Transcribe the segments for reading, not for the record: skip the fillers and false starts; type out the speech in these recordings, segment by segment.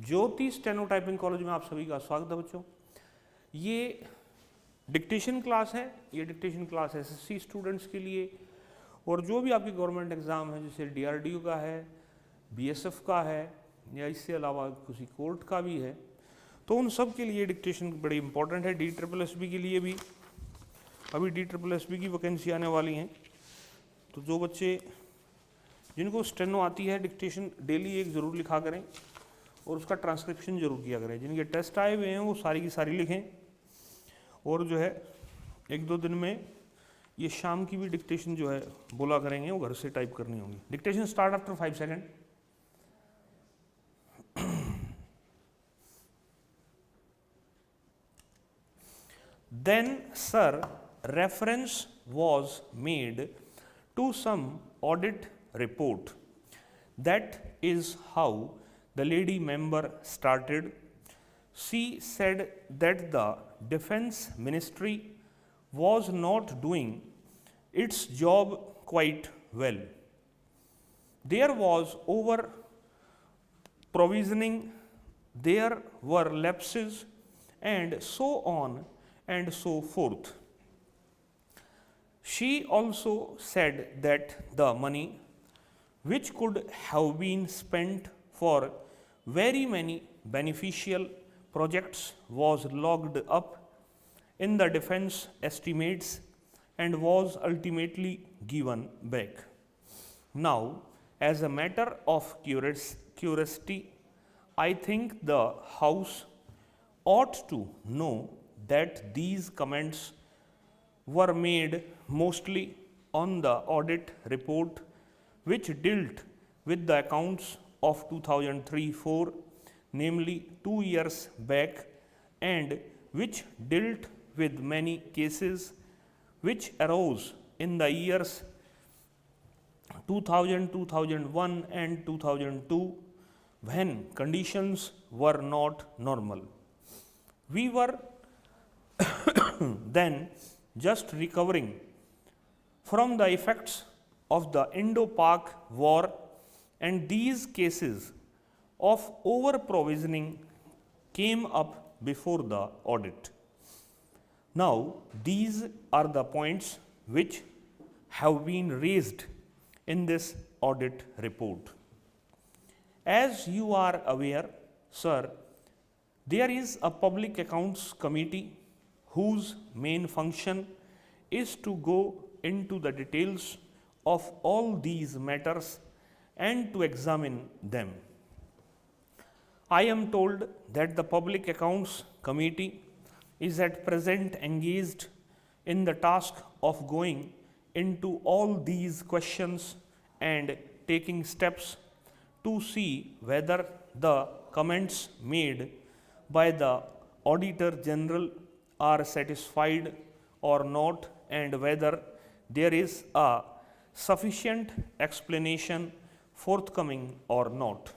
ज्योति steno typing college में आप सभी का स्वागत है बच्चों। ये डिक्टेशन क्लास है, ये डिक्टेशन क्लास एसएससी स्टूडेंट्स के लिए और जो भी आपकी गवर्नमेंट एग्ज़ाम है जैसे डीआरडीओ का है, बीएसएफ का है या इससे अलावा किसी कोर्ट का भी है, तो उन सब के लिए डिक्टेशन बड़ी इंपॉर्टेंट है। DSSB के लिए भी अभी DSSB की वैकेंसी आने वाली हैं, तो जो बच्चे जिनको स्टेनो आती है डिक्टेशन डेली एक ज़रूर लिखा करें और उसका ट्रांसक्रिप्शन जरूर किया करें। जिनके टेस्ट आए हुए हैं वो सारी की सारी लिखें और जो है एक दो दिन में ये शाम की भी डिक्टेशन जो है बोला करेंगे, वो घर से टाइप करनी होगी। Dictation start after 5 second. Then sir, reference was made to some audit report. That is how the lady member started. She said that the defense ministry was not doing its job quite well. There was over provisioning, there were lapses, and so on and so forth. She also said that the money, which could have been spent for very many beneficial projects, was locked up in the defense estimates and was ultimately given back. Now, as a matter of curiosity, I think the House ought to know that these comments were made mostly on the audit report which dealt with the accounts of 2003-04, namely 2 years back, and which dealt with many cases which arose in the years 2000, 2001 and 2002 when conditions were not normal. We were then just recovering from the effects of the Indo-Pak war, and these cases of over-provisioning came up before the audit. Now, these are the points which have been raised in this audit report. As you are aware, sir, there is a public accounts committee whose main function is to go into the details of all these matters and to examine them. I am told that the Public Accounts Committee is at present engaged in the task of going into all these questions and taking steps to see whether the comments made by the Auditor General are satisfied or not, and whether there is a sufficient explanation forthcoming or not.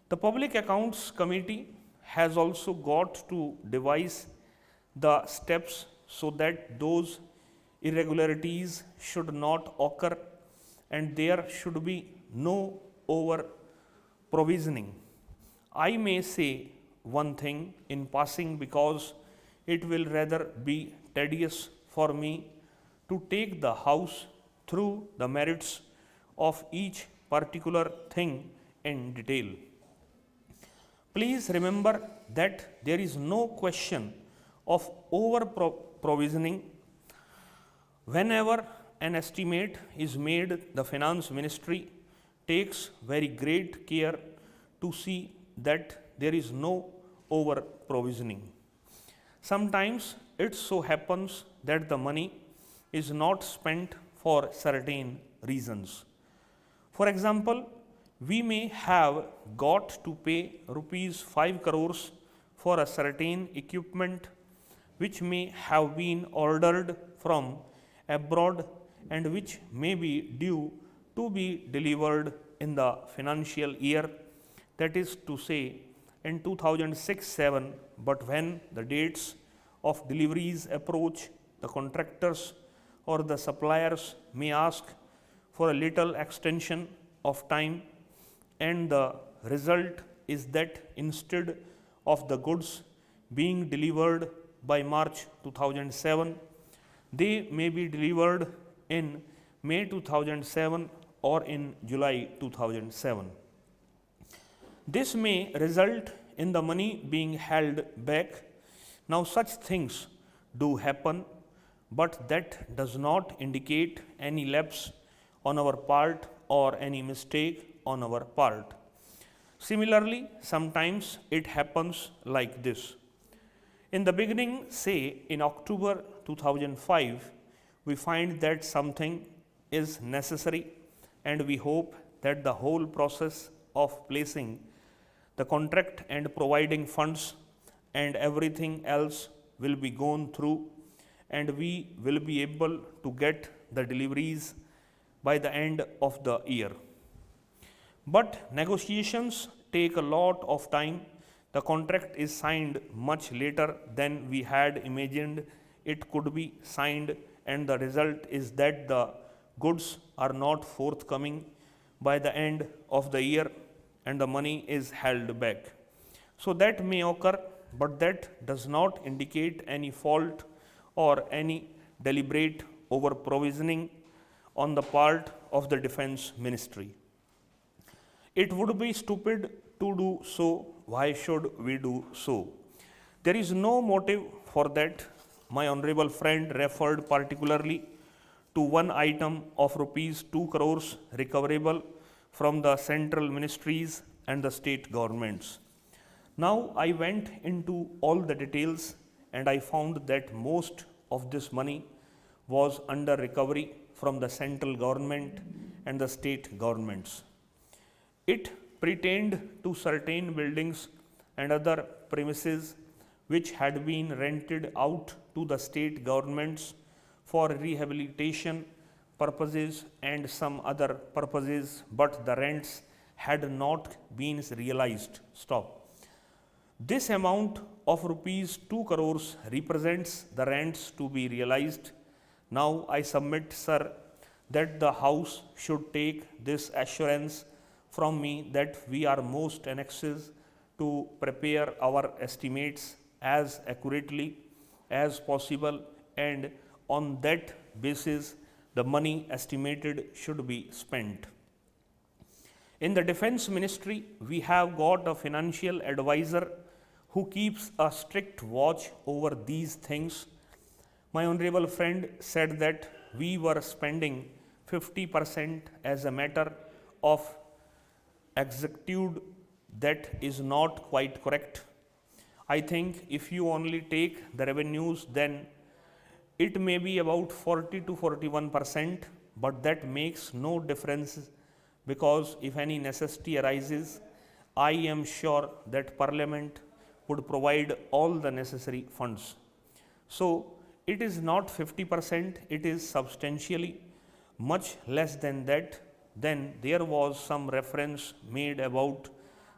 The Public Accounts Committee has also got to devise the steps so that those irregularities should not occur and there should be no over provisioning. I may say one thing in passing because it will rather be tedious for me to take the House through the merits of each particular thing in detail. Please remember that there is no question of over provisioning. Whenever an estimate is made, the Finance Ministry takes very great care to see that there is no over provisioning. Sometimes it so happens that the money is not spent for certain reasons. For example, we may have got to pay rupees 5 crores for a certain equipment which may have been ordered from abroad and which may be due to be delivered in the financial year, that is to say in 2006-07, but when the dates of deliveries approach, the contractors or the suppliers may ask for a little extension of time, and the result is that instead of the goods being delivered by March 2007, they may be delivered in May 2007 or in July 2007. This may result in the money being held back. Now, such things do happen, but that does not indicate any lapse on our part or any mistake on our part. Similarly, sometimes it happens like this. In the beginning, say in October 2005, we find that something is necessary and we hope that the whole process of placing the contract and providing funds and everything else will be gone through and we will be able to get the deliveries by the end of the year. But negotiations take a lot of time. The contract is signed much later than we had imagined it could be signed, and the result is that the goods are not forthcoming by the end of the year and the money is held back. So that may occur, but that does not indicate any fault or any deliberate over provisioning on the part of the Defense Ministry. It would be stupid to do so. Why should we do so? There is no motive for that. My honorable friend referred particularly to one item of rupees 2 crores recoverable from the central ministries and the state governments. Now I went into all the details and I found that most of this money was under recovery from the central government and the state governments. It pertained to certain buildings and other premises which had been rented out to the state governments for rehabilitation purposes and some other purposes, but the rents had not been realized. This amount of rupees 2 crores represents the rents to be realized. Now I submit, sir, that the House should take this assurance from me that we are most anxious to prepare our estimates as accurately as possible, and on that basis the money estimated should be spent. In the Defense Ministry, we have got a financial advisor who keeps a strict watch over these things. My honorable friend said that we were spending 50% as a matter of exactitude. That is not quite correct. I think if you only take the revenues, then it may be about 40 to 41%, but that makes no difference because if any necessity arises, I am sure that Parliament would provide all the necessary funds. So it is not 50%, it is substantially much less than that. Then there was some reference made about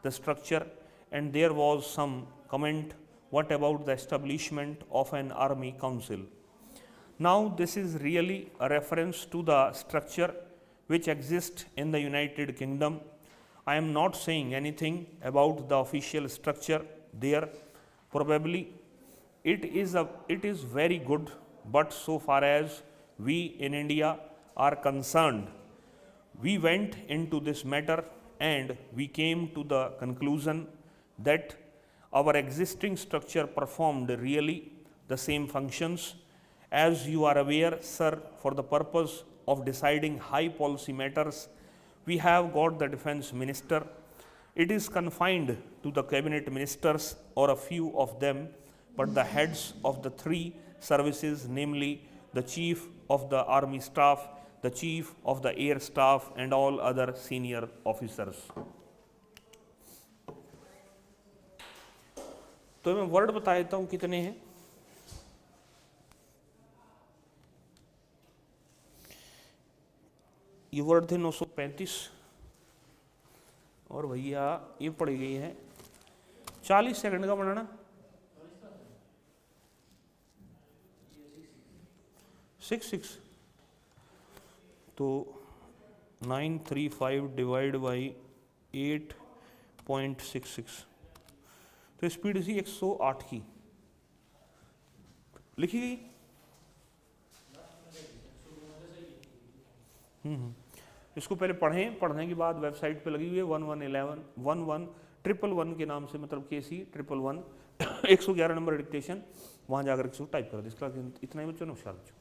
the structure and there was some comment, what about the establishment of an army council? Now this is really a reference to the structure which exists in the United Kingdom. I am not saying anything about the official structure there. Probably it is very good, but so far as we in India are concerned, we went into this matter and we came to the conclusion that our existing structure performed really the same functions. As you are aware, sir, for the purpose of deciding high policy matters, we have got the Defense Minister. It is confined to the cabinet ministers or a few of them, but the heads of the three services, namely the Chief of the Army Staff, the Chief of the Air Staff and all other senior officers. तो मैं word बता देता हूँ कितने हैं. ये word थे 935 और भैया ये पड़ गई है 40 सेकंड का बनाना 6 तो 935 डिवाइड बाई 8 0.66, तो स्पीड इसी 108 की लिखी गई। इसको पहले पढ़ें, पढ़ने के बाद वेबसाइट पे लगी हुई है 1111 के नाम से, मतलब KC 111 111 नंबर डिक्टेशन, वहाँ जाकर इसको टाइप कर दो। इसका इतना ही बच्चों ने, होशियार बच्चों।